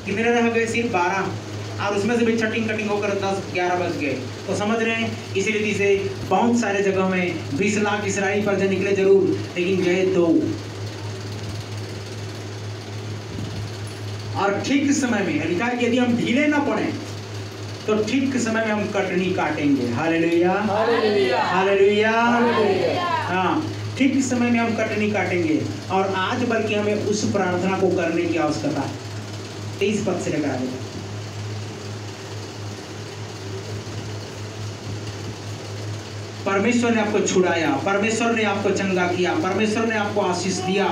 कितने रह गए? सिर्फ 12, और उसमें से भी छटिंग कटिंग होकर 10-11 बज गए। तो समझ रहे हैं, इसी रीति से बहुत सारे जगह में 20 लाख इसराइली प्रजा निकले जरूर, लेकिन गए 2। और ठीक समय में लिखा है कि यदि हम ढीले ना पड़े तो ठीक समय में हम कटनी काटेंगे। हालेलुया, हालेलुया, हाँ, ठीक समय में हम कटनी काटेंगे। और आज बल्कि हमें उस प्रार्थना को करने की आवश्यकता है। 23 पद से लेकर आगे तक। परमेश्वर ने आपको छुड़ाया, परमेश्वर ने आपको चंगा किया, परमेश्वर ने आपको आशीष दिया,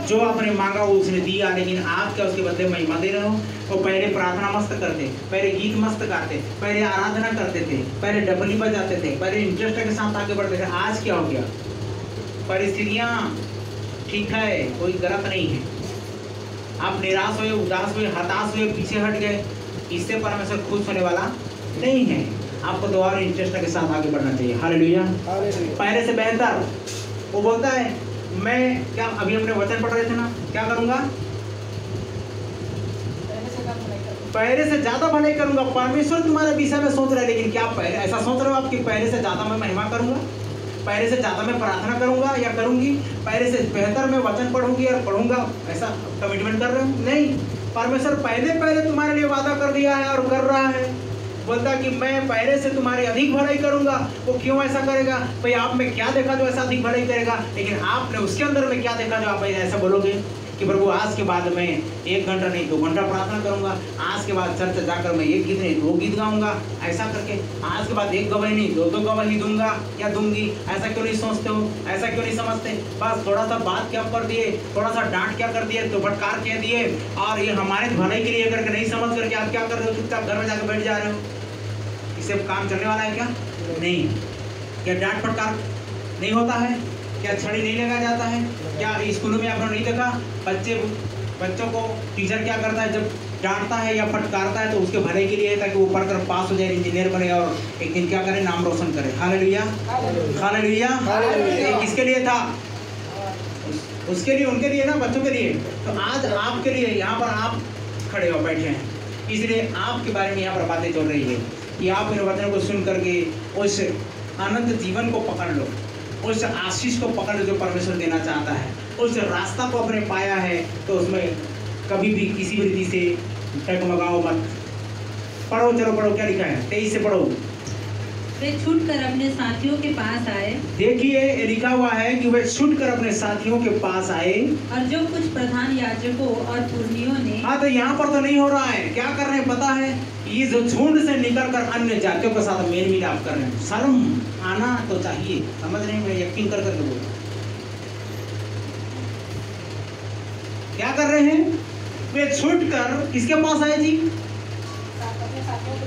जो आपने मांगा वो उसने दिया, लेकिन आप क्या उसके बदले महिमा दे रहे हो? वो पहले प्रार्थना मस्त करते, पहले गीत मस्त गाते, पहले आराधना करते थे, पहले डबली बजाते थे, पहले इंटरेस्ट के साथ आगे बढ़ते थे। आज क्या हो गया? परिस्थितियाँ ठीक है, कोई गलत नहीं है, आप निराश हुए, उदास हुए, हताश हुए, पीछे हट गए, इससे परमेश्वर खुश होने वाला नहीं है। आपको तो और इंटरेस्ट के साथ आगे बढ़ना चाहिए। हालेलुया, पहले से बेहतर। वो बोलता है मैं क्या, अभी हमने वचन पढ़ रहे थे ना, क्या करूंगा? पहले से ज्यादा भलाई करूंगा। परमेश्वर तुम्हारे विषय में सोच रहे हैं, लेकिन क्या पहले ऐसा सोच रहे हो आप कि पहले से ज्यादा मैं महिमा करूंगा, पहले से ज्यादा मैं प्रार्थना करूंगा या करूंगी, पहले से बेहतर मैं वचन पढ़ूंगी और पढ़ूंगा, ऐसा कमिटमेंट कर रहे हो? नहीं, परमेश्वर पहले तुम्हारे लिए वादा कर दिया है और कर रहा है। बोलता कि मैं पहले से तुम्हारी अधिक भलाई करूंगा। वो क्यों ऐसा करेगा? भाई आप में क्या देखा जो ऐसा अधिक भलाई करेगा? लेकिन आपने उसके अंदर में क्या देखा जो आप ऐसा बोलोगे कि प्रभु आज के बाद मैं 1 घंटा नहीं 2 घंटा प्रार्थना करूंगा, आज के बाद चर्च जाकर मैं 1 गीत नहीं 2 गीत गाऊंगा, ऐसा करके आज के बाद 1 गवाही नहीं 2 गवाही दूंगा या दूंगी। ऐसा क्यों नहीं सोचते हो? ऐसा क्यों नहीं समझते? बस थोड़ा सा बात क्या कर दिए, थोड़ा सा डांट क्या कर दिए, तो फटकार कह दिए, और ये हमारे भलाई के लिए करके नहीं समझ करके आप क्या कर रहे हो? चुपचाप घर में जाकर बैठ जा रहे हो। इससे काम चलने वाला है क्या? नहीं। क्या डांट फटकार नहीं होता है? क्या छड़ी नहीं लगाया जाता है? क्या स्कूलों में आपने नहीं देखा बच्चों को टीचर क्या करता है? जब डांटता है या फटकारता है तो उसके भले के लिए है, ताकि वो पढ़कर पास हो जाए, इंजीनियर बने और एक दिन क्या करे, नाम रोशन करे। Hallelujah, hallelujah. किसके लिए था? उसके लिए, उनके लिए ना, बच्चों के लिए। तो आज आपके लिए यहाँ पर आप खड़े हो बैठे हैं, इसलिए आपके बारे में यहाँ पर बातें चल रही है कि आप इन वचनों को सुन करके उस अनंत जीवन को पकड़ लो, उस आशीष को पकड़ लो जो परमेश्वर देना चाहता है, उस रास्ता को अपने पाया है, तो उसमें कभी भी किसी भी रीति से डगमगाओ मत। पढ़ो, चलो पढ़ो, क्या लिखा है? 23 से पढ़ो। वे छूटकर अपने साथियों के पास आए। देखिए लिखा हुआ है कि वे छूटकर अपने साथियों के पास आए, और जो कुछ प्रधान याजकों और पुरनियों ने। हाँ, तो यहाँ पर तो नहीं हो रहा है। क्या कर रहे हैं पता है? ये जो झुंड से निकलकर अन्य जातियों के साथ मेल मिलाप कर रहे हैं। शर्म आना तो चाहिए, समझ रहे हैं? यकीन कर करके बोलो, क्या कर रहे हैं? वे छूटकर किसके पास आए जी?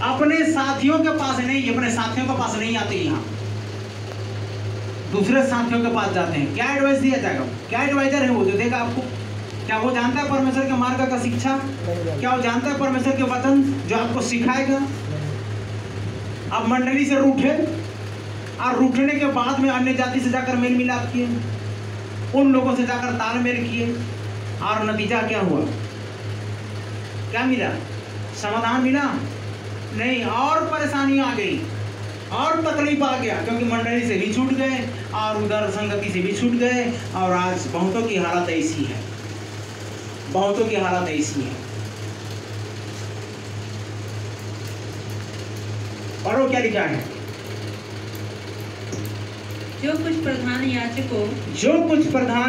अपने साथियों के पास नहीं, अपने साथियों के पास नहीं आते, यहाँ दूसरे साथियों के पास जाते हैं। क्या एडवाइस दिया जाएगा? क्या एडवाइजर है वो जो देगा आपको? क्या वो जानता है परमेश्वर के मार्ग का शिक्षा? क्या वो जानता है परमेश्वर के वचन जो आपको सिखाएगा? अब मंडली से रूठे और रूठने के बाद में अन्य जाति से जाकर मेल मिलाप किए, उन लोगों से जाकर तालमेल किए, और नतीजा क्या हुआ? क्या मिला? समाधान मिला नहीं, और परेशानी आ गई, और तकलीफ आ गया, क्योंकि मंडली से भी छूट गए और उधर संगति से भी छूट गए। और आज बहुतों की हालत ऐसी है, बहुतों की हालत ऐसी है। पढ़ो क्या लिखा है? जो कुछ प्रधान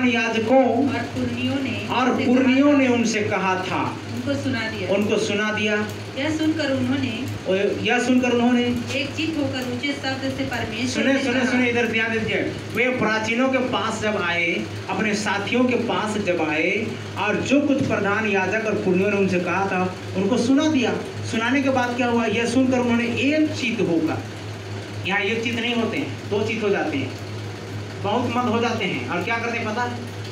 याजकों और पुरनियों ने उनसे कहा था, उनको सुना दिया। यह सुनकर उन्होंने एक चित्त होकर ऊंचे शब्द से परमेश्वर सुने इधर ध्यान दीजिए। वे प्राचीनों के पास जब आए, अपने साथियों के पास जब आए, और जो कुछ प्रधान याजक और पुरनियों ने उनसे कहा था उनको सुना दिया। सुनाने के बाद क्या हुआ? यह सुनकर उन्होंने एक चित्त होकर, यहाँ एक चित्त नहीं होते हैं, 2 चित्त हो जाते हैं, बहुत मत हो जाते हैं। और क्या करते हैं पता?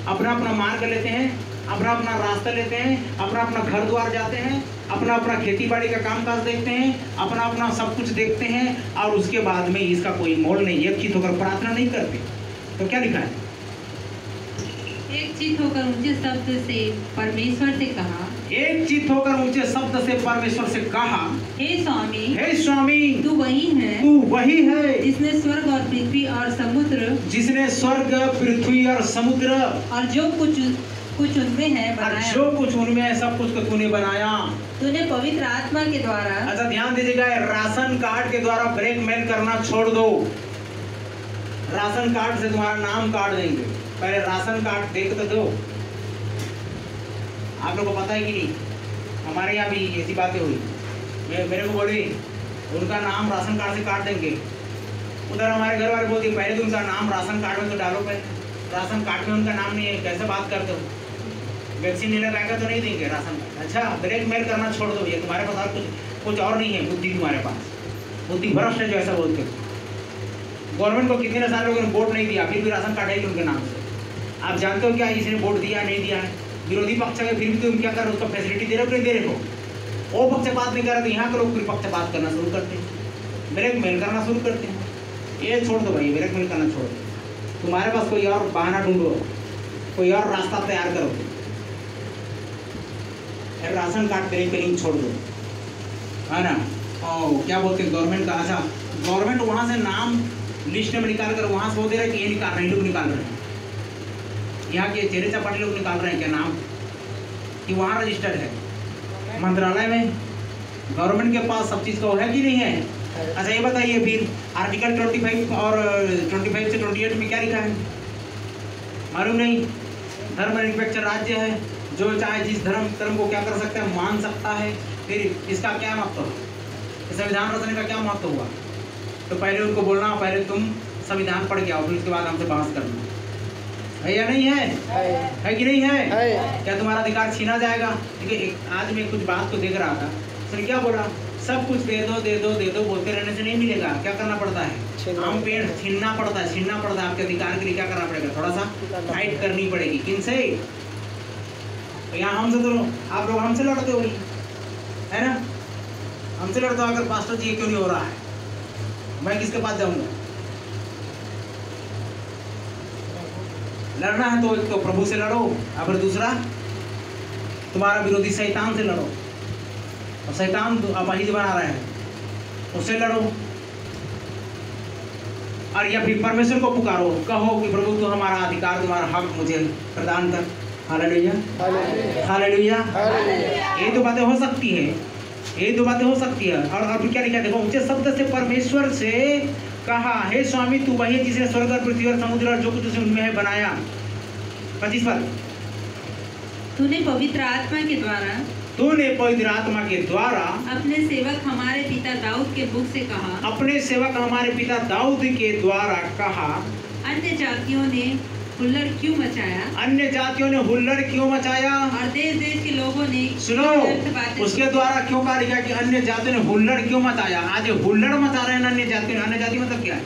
अपना अपना मार्ग लेते हैं, अपना अपना रास्ता लेते हैं, अपना अपना घर द्वार जाते हैं, अपना अपना खेती बाड़ी का काम काज देखते हैं, अपना अपना सब कुछ देखते हैं, और उसके बाद में इसका कोई मोल नहीं, एक चित्त होकर प्रार्थना नहीं करते। तो क्या लिखा है? एक चित्त होकर ऊंचे शब्द से परमेश्वर से कहा, एक चित्त होकर ऊंचे शब्द से परमेश्वर से कहा, हे स्वामी, हे स्वामी, तू वही है तू वही है जिसने स्वर्ग और पृथ्वी और समुद्र, जिसने स्वर्ग पृथ्वी और समुद्र और जो कुछ उनमें है और बनाया। जो कुछ उनमें है सब कुछ को तूने बनाया। तूने पवित्र आत्मा के द्वारा। अच्छा ध्यान दीजिएगा, राशन कार्ड के द्वारा ब्लैकमेल करना छोड़ दो। राशन कार्ड से तुम्हारा नाम काट देंगे, पहले राशन कार्ड देख तो दो। आप लोगों को पता है कि नहीं, हमारे यहाँ भी ऐसी बातें हुई। मेरे को बोली उनका नाम राशन कार्ड से काट देंगे। उधर हमारे घर वाले बोलते पहले तो उनका नाम राशन कार्ड में तो डालो, पहले राशन कार्ड में उनका नाम नहीं है, कैसे बात करते हो? वैक्सीन नहीं लगाएगा तो नहीं देंगे राशन कार्ड। अच्छा ब्लैकमेल करना छोड़ दो, ये तुम्हारे पास और कुछ और नहीं है बुद्धि, तुम्हारे पास बुद्धि भ्रष्ट है जो ऐसा बोलते हो। गवर्नमेंट को कितने सारे लोगों ने वोट नहीं दिया, फिर भी राशन कार्ड है उनके नाम से। आप जानते हो क्या इसने वोट दिया नहीं दिया है? विरोधी पक्ष है, फिर भी तुम क्या कर रहे हो? उसको फैसिलिटी दे रहे हो कि नहीं दे रहे हो? वो पक्ष बात नहीं कर रहा तो यहाँ के लोग फिर पक्ष बात करना शुरू करते हैं, ब्लैकमेल करना शुरू करते हैं। ये छोड़ दो भाई, ब्लैकमेल करना छोड़ दो। तुम्हारे पास कोई और बहाना ढूंढो, कोई और रास्ता तैयार करो। राशन कार्ड ब्लैकमेलिंग छोड़ दो, है ना? और क्या बोलते हैं गवर्नमेंट का, अच्छा गवर्नमेंट वहाँ से नाम लिस्ट में निकाल कर वहाँ से वो दे रहे हैं कि ये निकाल रहे हैं, लोग निकाल रहे हैं। यहाँ के चेहरे चपाटी लोग निकाल रहे हैं क्या नाम, कि वहाँ रजिस्टर्ड है मंत्रालय में? गवर्नमेंट के पास सब चीज़ का वो है कि नहीं है? अच्छा ये बताइए फिर आर्टिकल 25 और 25 से 28 में क्या लिखा है? मालूम नहीं? धर्मनिरपेक्ष राज्य है, जो चाहे जिस धर्म को क्या कर सकता है, मान सकता है। फिर इसका क्या महत्व, संविधान रचने का क्या महत्व हुआ? तो पहले उनको बोलना, पहले तुम संविधान पढ़ के आओ, फिर उसके बाद हमसे बहस करना, है या नहीं है? है कि नहीं है? क्या तुम्हारा अधिकार छीना जाएगा? देखिए आज मैं कुछ बात को देख रहा था, सर क्या बोला, सब कुछ दे दो दे दो दे दो बोलते रहने से नहीं मिलेगा। क्या करना पड़ता है? आम पेड़ छीनना पड़ता है, छीनना पड़ता है। आपके अधिकार के लिए क्या करना पड़ेगा? थोड़ा सा फाइट करनी पड़ेगी। किनसे? तो यहाँ हमसे तो आप लोग हमसे लड़ते हो, है ना? हमसे लड़ते हो। अगर पास्टर जी ये क्यों नहीं हो रहा है, मैं किसके पास जाऊंगा? लड़ना है तो एक तो प्रभु से लड़ो, और फिर दूसरा तुम्हारा विरोधी शैतान से लड़ो। और शैतान अपाहिज बना रहा है, उससे लड़ो। और या फिर परमेश्वर को पुकारो, कहो कि प्रभु तू हमारा अधिकार, तुम्हारा हक मुझे प्रदान कर। Hallelujah, hallelujah. ये तो बातें हो सकती है, ये तो बातें हो सकती है। और फिर क्या लिखा देखो, ऊंचे शब्द से परमेश्वर से कहा, हे स्वामी तू वही है जिसने स्वर्ग और पृथ्वी और समुद्र और जो कुछ उनमें है बनाया। 25 पर तूने पवित्र आत्मा के द्वारा, तूने पवित्र आत्मा के द्वारा अपने सेवक हमारे पिता दाऊद के मुख से कहा, अपने सेवक हमारे पिता दाऊद के द्वारा कहा, अन्य जातियों ने हुल्लड़ क्यों मचाया, अन्य जातियों ने हुल्लड़ क्यों मचाया, और देश देश के लोगों ने सुनो उसके द्वारा क्यों कहा लिखा कि अन्य जातियों ने हुल्लड़ क्यों मचाया। आज हुल्लड़ मचा रहे हैं अन्य जातियों। अन्य जाति मतलब क्या है?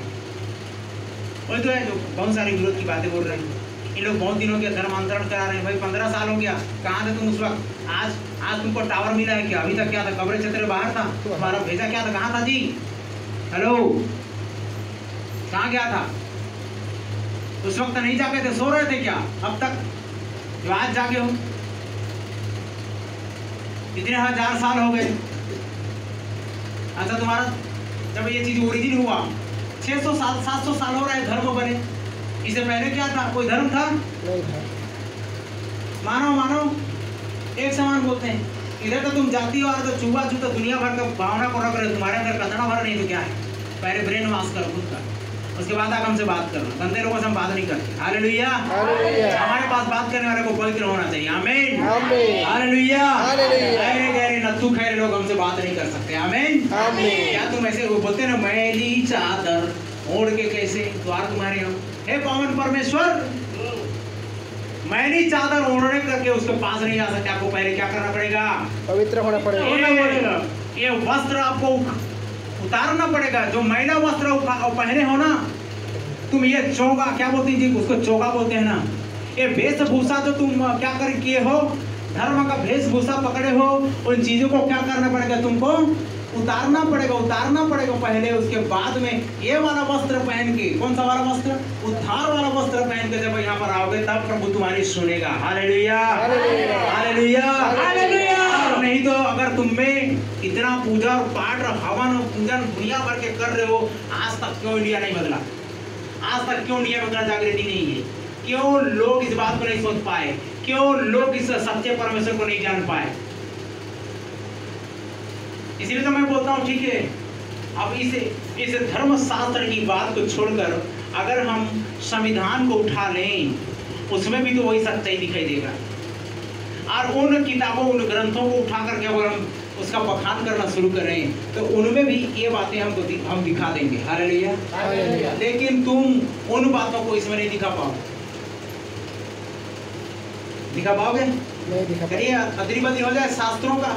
वही तो है जो बहुत सारे विरोध की बातें बोल रहे हैं। इन लोग बहुत दिनों के धर्मांतरण करा रहे हैं। भाई 15 साल हो गया, कहाँ थे तुम उस वक्त? आज तुमको टावर मिला है क्या? अभी तक क्या था? कब्र क्षेत्र बाहर था, तुम्हारा भेजा क्या था? कहाँ था जी? हेलो, कहाँ गया था? उस वक्त नहीं जागे थे, सो रहे थे क्या? अब तक जो आज जागे हो, इतने 1000 साल हो गए। अच्छा तुम्हारा जब ये चीज ओरिजिन हुआ 600 साल 700 साल हो रहा है धर्म बने। इससे पहले क्या था? कोई धर्म था? नहीं था। मानो एक समान बोलते हैं। इधर तो तुम जाति और तो चूहा तो दुनिया भर का भावना को रख रहे हो, तुम्हारे अंदर कचरा भर नहीं तो क्या है? पहले ब्रेन वॉश करो खुद का, उसके बाद आप हमसे बात करो। गंदे लोगों से हम बात नहीं करते। हालेलुया। हमारे पास बात करने वाले को पवित्र होना चाहिए। आमीन, हालेलुया। गहरे नत्थु खैरे लोग हमसे बात नहीं कर सकते। आमीन। क्या तुम ऐसे बोलते ना, मैली चादर ओढ़ के कैसे द्वार तुम्हारे हम? हे पावन परमेश्वर, मैली चादर ओढ़ने करके उसके पास नहीं आ सकते। आपको पहले क्या करना पड़ेगा? पवित्र होना पड़ेगा। ये वस्त्र आपको उतारना पड़ेगा। जो मैला वस्त्र पहने हो ना तुम, ये चोगा क्या बोलते हैं जी, उसको चोगा बोलते हैं ना। ये वेशभूषा जो तुम क्या कर किए हो, धर्म का वेशभूषा पकड़े हो, उन चीजों को क्या करना पड़ेगा? तुमको उतारना पड़ेगा पहले। उसके बाद में ये वाला वस्त्र पहन के, कौन सा वाला वस्त्र? उद्धार वाला वस्त्र पहन के जब यहाँ पर आओगे तब प्रभु तुम्हारी सुनेगा। Hallelujah, hallelujah, hallelujah. नहीं तो अगर तुम में इतना पूजा और पाठ और हवन और पूजन दुनिया भर के कर रहे हो, आज तक क्यों इंडिया नहीं बदला? आज तक क्यों इंडिया में जागृति नहीं है? क्यों लोग इस बात को नहीं सोच पाए? क्यों लोग इस सच्चे परमेश्वर को नहीं जान पाए? इसलिए तो मैं बोलता हूँ, ठीक है, अब इस धर्म शास्त्र की बात को छोड़कर अगर हम संविधान को उठा लें, उसमें भी तो वही सच्चाई दिखाई देगा। और उन किताबों, उन ग्रंथों को उठा करके अगर हम उसका बखान करना शुरू करें तो उनमें भी ये बातें हम दिखा देंगे। हालेलुया। लेकिन तुम उन बातों को इसमें नहीं दिखा पाओगे। दिखा पाओगे? नहीं दिखा पाओगे। करिए अदरी-बदरी हो जाए शास्त्रों का।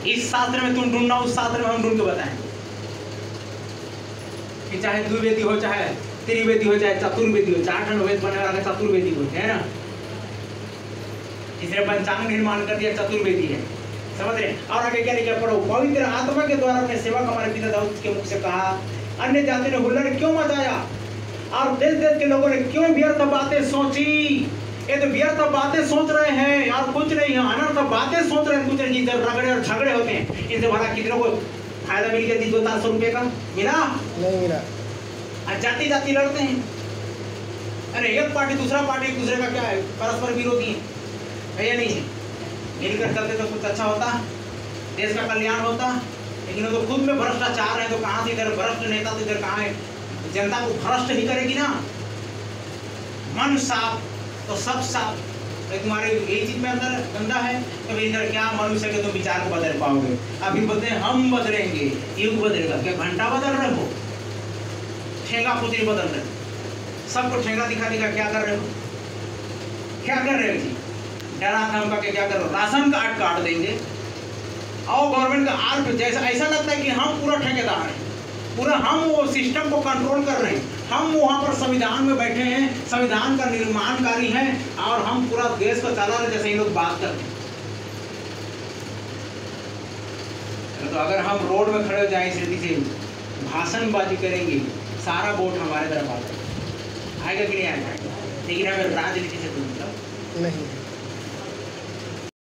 इस शास्त्र में तुम ढूंढना, उस शास्त्र में हम ढूंढ के बताएं कि चाहे द्विवेदी हो, चाहे त्रिवेदी हो, चाहे चतुर्वेदी हो, 4 ठन वेद बनने वाला चतुर्वेदी हो, है ना? इसने पंचांग निर्माण कर दिया, चतुर्वेदी है। समझ रहे? और आगे क्या लिखा पढ़ो, पवित्र आत्मा के द्वारा अपने सेवक हमारे पिता दाऊद के मुख से कहा, अन्य जाति ने हुल्लड़ क्यों मचाया और देश देश के लोगों ने क्यों व्यर्थ बातें सोची? ये तो व्यर्थ बातें सोच रहे हैं और कुछ नहीं है, अनर्थ बातें सोच रहे हैं, कुछ नहीं। जब रगड़े और झगड़े होते हैं, इनसे भला कितनों को फायदा मिल गया? 200-400 रुपए का मिला? नहीं मिला। जाति जाति लड़ते हैं। अरे एक पार्टी दूसरा पार्टी एक दूसरे का क्या है, परस्पर विरोधी है या नहीं है? मिलकर चलते तो कुछ अच्छा होता, देश का कल्याण होता। लेकिन वो तो खुद में भ्रष्टाचार है, तो कहाँ से इधर भ्रष्ट नेता, तो इधर कहाँ है? जनता को भ्रष्ट ही करेगी ना। मन साफ तो सब साफ। तो तुम्हारे यही चीज में अंदर गंदा है, तो इधर क्या मनुष्य के तुम विचार को बदल पाओगे? अभी बोलते हैं हम बदलेंगे, युग बदलेगा। क्या घंटा बदल रहे हो? ठेंगा पुतली बदल रहे हो। सबको ठेंगा दिखा दिखा क्या कर रहे हो? क्या कर रहे हो जी? डरा धमका के क्या कर रहे हो? राशन कार्ड काट देंगे और गवर्नमेंट का आर्ट जैसा ऐसा लगता है कि हम पूरा ठेकेदार हैं, पूरा हम वो सिस्टम को कंट्रोल कर रहे हैं। हम वहाँ पर संविधान में बैठे हैं, संविधान का निर्माणकारी हैं और हम पूरा देश को चला रहे, जैसे ये लोग बात करते हैं। तो अगर हम रोड में खड़े हो जाए इस रीति से भाषणबाजी करेंगे, सारा वोट हमारे तरफ आ जाएगा। आएगा कि नहीं आएगा? लेकिन हमें राजनीति से कोई मतलब नहीं।